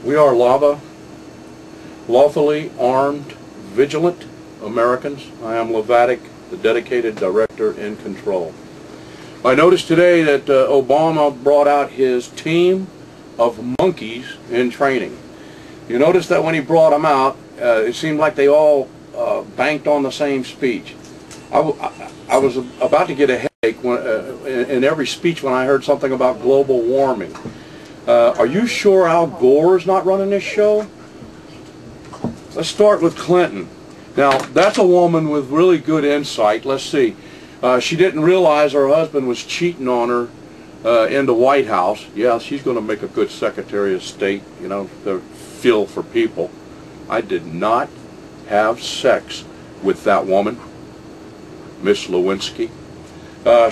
We are lawfully armed, vigilant Americans. I am Levatic, the dedicated director in control. I noticed today that Obama brought out his team of monkeys in training. You notice that when he brought them out, it seemed like they all banked on the same speech. I was about to get a headache in every speech when I heard something about global warming. Are you sure Al Gore is not running this show? Let's start with Clinton. Now, that's a woman with really good insight. Let's see. She didn't realize her husband was cheating on her in the White House. Yeah, she's going to make a good Secretary of State, you know, the feel for people. I did not have sex with that woman, Miss Lewinsky.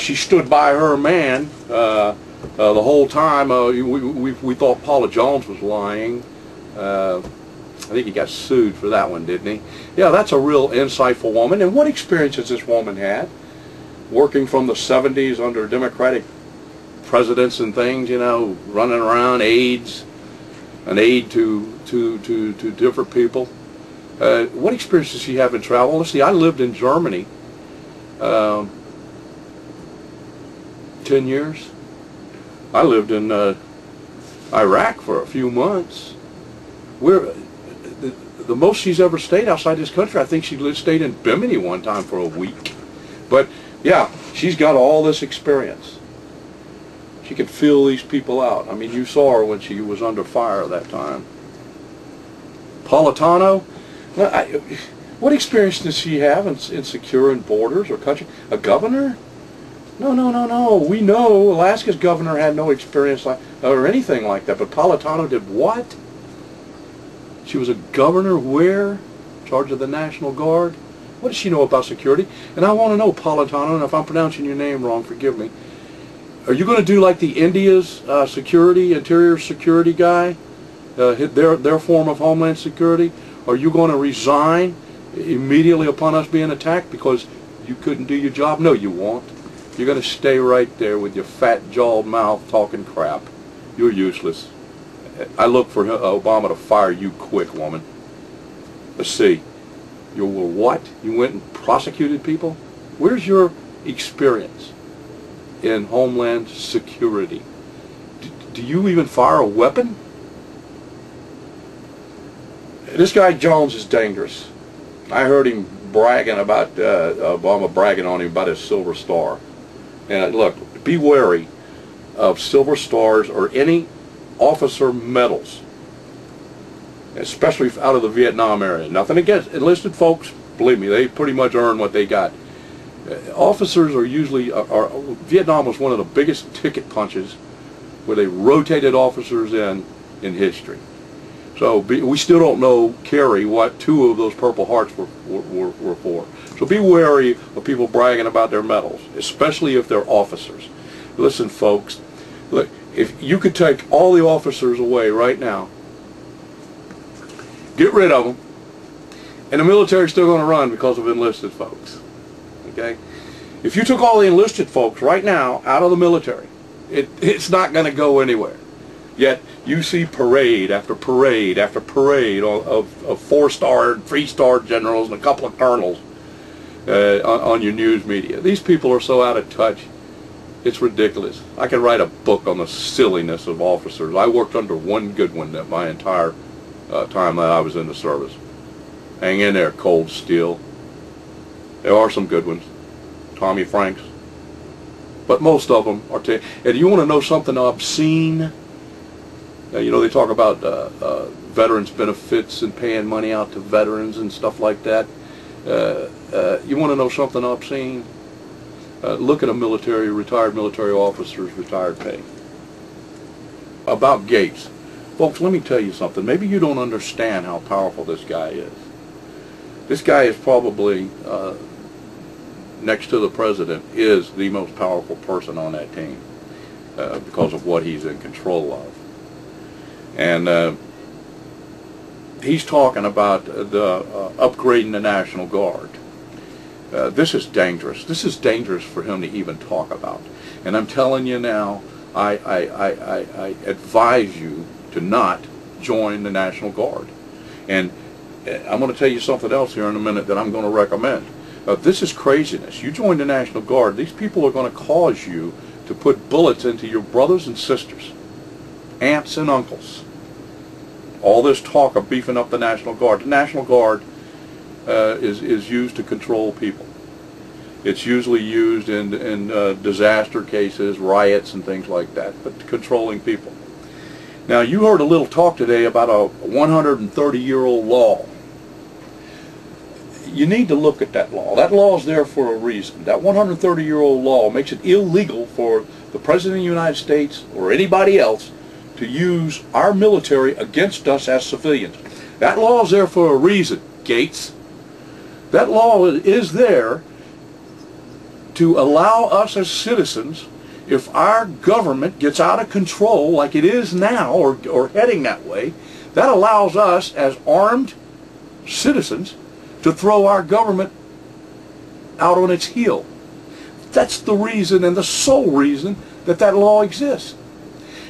She stood by her man the whole time. We thought Paula Jones was lying. I think he got sued for that one, didn't he? Yeah, that's a real insightful woman. And what experience has this woman had? Working from the 70s under Democratic presidents and things, you know, running around, aides, an aide to different people. What experience does she have in travel? Let's see, I lived in Germany 10 years. I lived in Iraq for a few months. The most she's ever stayed outside this country, I think she stayed in Bimini one time for a week. But yeah, she's got all this experience. She could feel these people out. I mean, you saw her when she was under fire that time. Napolitano, what experience does she have in securing borders or country? A governor? No. We know Alaska's governor had no experience or anything like that, but Napolitano did what? She was a governor where? In charge of the National Guard? What does she know about security? And I want to know, Napolitano, and if I'm pronouncing your name wrong, forgive me. Are you going to do like the India's interior security guy, their form of homeland security? Are you going to resign immediately upon us being attacked because you couldn't do your job? No, you won't. You're going to stay right there with your fat-jawed mouth talking crap. You're useless. I look for Obama to fire you quick, woman. Let's see. You were what? You went and prosecuted people? Where's your experience in Homeland Security? Do you even fire a weapon? This guy Jones is dangerous. I heard him bragging about, Obama bragging on him about his Silver Star. And look, be wary of Silver Stars or any officer medals, especially out of the Vietnam area. Nothing against enlisted folks. Believe me, they pretty much earn what they got. Officers are usually, Vietnam was one of the biggest ticket punches where they rotated officers in history. So we still don't know, Kerry, what 2 of those Purple Hearts were for. So be wary of people bragging about their medals, especially if they're officers. Listen, folks, look, if you could take all the officers away right now, get rid of them, and the military's still going to run because of enlisted folks. Okay? If you took all the enlisted folks right now out of the military, it's not going to go anywhere. Yet you see parade after parade after parade of 4-star, 3-star generals and a couple of colonels on your news media. These people are so out of touch. It's ridiculous. I can write a book on the silliness of officers. I worked under one good one that my entire time that I was in the service. Hang in there, Cold Steel. There are some good ones. Tommy Franks. But most of them are... And you want to know something obscene? You know, they talk about veterans benefits and paying money out to veterans and stuff like that. You want to know something obscene? Look at a retired military officer's retired pay. About Gates. Folks, let me tell you something. Maybe you don't understand how powerful this guy is. This guy is probably, next to the president, is the most powerful person on that team because of what he's in control of. And he's talking about upgrading the National Guard. This is dangerous. This is dangerous for him to even talk about. And I'm telling you now, I advise you to not join the National Guard. And I'm going to tell you something else here in a minute that I'm going to recommend. This is craziness. You join the National Guard, these people are going to cause you to put bullets into your brothers and sisters, aunts and uncles. All this talk of beefing up the National Guard. The National Guard is used to control people. It's usually used in disaster cases, riots and things like that, but controlling people. Now, you heard a little talk today about a 130-year-old law. You need to look at that law. That law is there for a reason. That 130-year-old law makes it illegal for the President of the United States or anybody else to use our military against us as civilians. That law is there for a reason, Gates. That law is there to allow us as citizens, if our government gets out of control like it is now, or heading that way, that allows us as armed citizens to throw our government out on its heel. That's the reason, and the sole reason, that that law exists.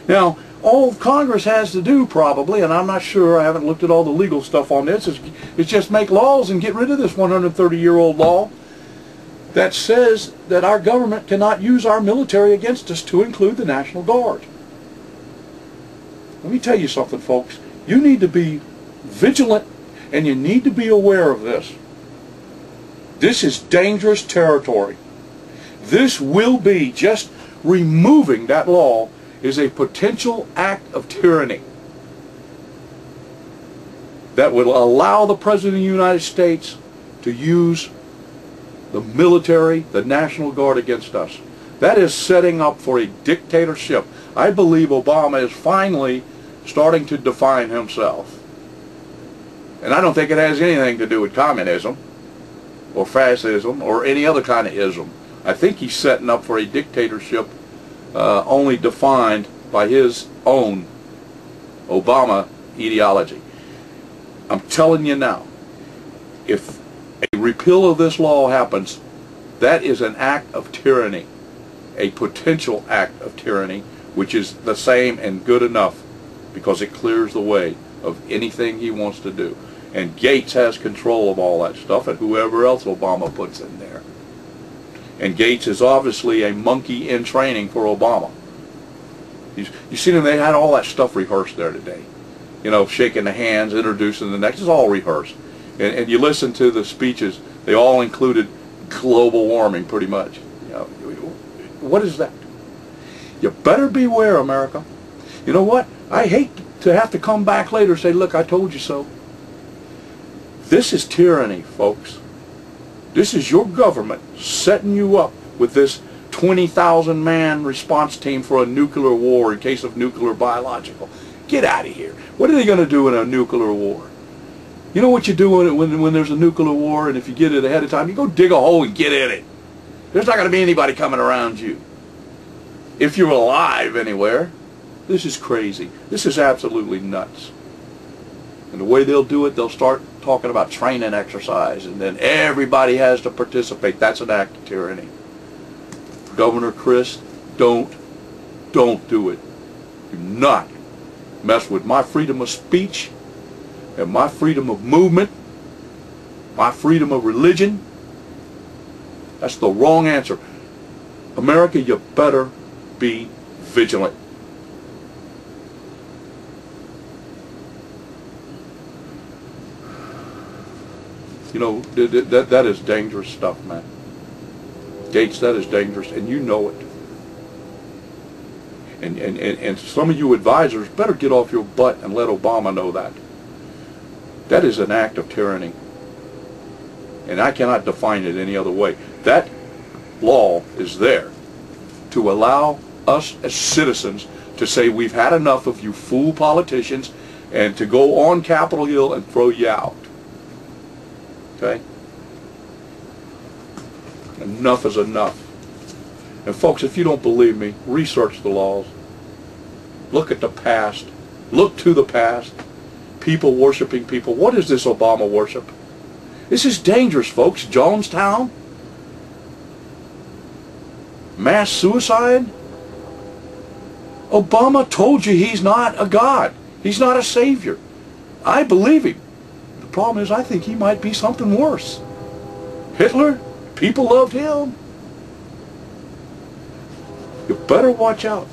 Now, all Congress has to do probably, and I'm not sure, I haven't looked at all the legal stuff on this, is just make laws and get rid of this 130-year-old law that says that our government cannot use our military against us, to include the National Guard. Let me tell you something, folks. You need to be vigilant, and you need to be aware of this. This is dangerous territory. This will be, just removing that law is a potential act of tyranny that will allow the President of the United States to use the military, the National Guard, against us. That is setting up for a dictatorship. I believe Obama is finally starting to define himself. And I don't think it has anything to do with communism or fascism or any other kind of ism. I think he's setting up for a dictatorship only defined by his own Obama ideology. I'm telling you now, if a repeal of this law happens, that is an act of tyranny, a potential act of tyranny, which is the same and good enough because it clears the way of anything he wants to do. And Gates has control of all that stuff, and whoever else Obama puts in there. And Gates is obviously a monkey in training for Obama. You see them, they had all that stuff rehearsed there today. You know, shaking the hands, introducing the next, it's all rehearsed. And you listen to the speeches, they all included global warming pretty much. You know, what is that? You better beware, America. You know what? I hate to have to come back later and say, look, I told you so. This is tyranny, folks. This is your government setting you up with this 20,000-man response team for a nuclear war in case of nuclear biological. Get out of here. What are they going to do in a nuclear war? You know what you do when there's a nuclear war, and if you get it ahead of time, you go dig a hole and get in it. There's not going to be anybody coming around you. If you're alive anywhere. This is crazy. This is absolutely nuts. And the way they'll do it, they'll start talking about training exercise, and then everybody has to participate. That's an act of tyranny. Governor Chris, don't do it. Do not mess with my freedom of speech and my freedom of movement, my freedom of religion. That's the wrong answer. America, you better be vigilant. You know, that is dangerous stuff, man. Gates, that is dangerous, and you know it. And some of you advisors better get off your butt and let Obama know that. That is an act of tyranny. And I cannot define it any other way. That law is there to allow us as citizens to say we've had enough of you fool politicians, and to go on Capitol Hill and throw you out. Okay? Enough is enough. And folks, if you don't believe me, research the laws. Look at the past. Look to the past. People worshiping people. What is this Obama worship? This is dangerous, folks. Jonestown? Mass suicide? Obama told you he's not a god. He's not a savior. I believe him. The problem is I think he might be something worse. Hitler, people loved him. You better watch out.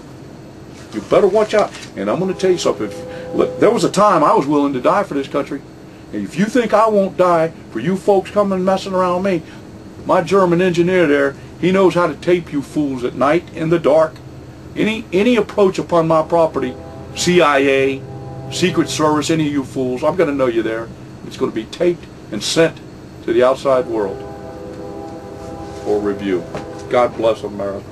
You better watch out. And I'm going to tell you something. Look, there was a time I was willing to die for this country. And if you think I won't die for you folks coming and messing around me, my German engineer there, he knows how to tape you fools at night in the dark. Any approach upon my property, CIA, Secret Service, any of you fools, I'm going to know you there. It's going to be taped and sent to the outside world for review. God bless America.